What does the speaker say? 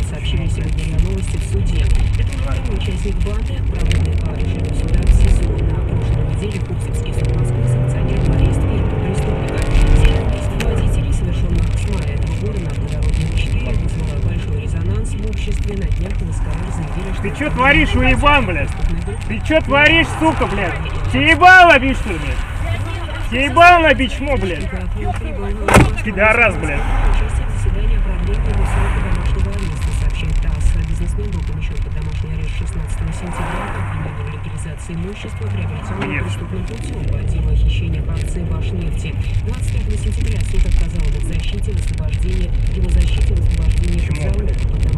сообщили сегодня РИА Новости в суде. Это уже второй участник банды, отправленный по решению суда в СИЗО. На прошлой неделе Курсовский суд Москвы санкционировал арест первого преступника. Серия убийств водителей, совершенных с мая этого года на автодорожной 4, вызвала большой резонанс в обществе. На днях в СКР заявили, что... Ты чё творишь, уебан, блядь? Ты чё творишь, сука, блядь? Тебе ебало набить, что ли, блядь? Тебе ебало набить, чмо, блядь? Пидорас, блядь. Участие в заседании продления его срока домашнего ареста, сообщает ТАСС. Бизнесмен был помещен под домашний арест 16 сентября по обвинению в легализации имущества, приобретенного преступным путем по делу хищения по акции «Башнефти». 25 сентября суд отказал в его защите в освобождении под залогом.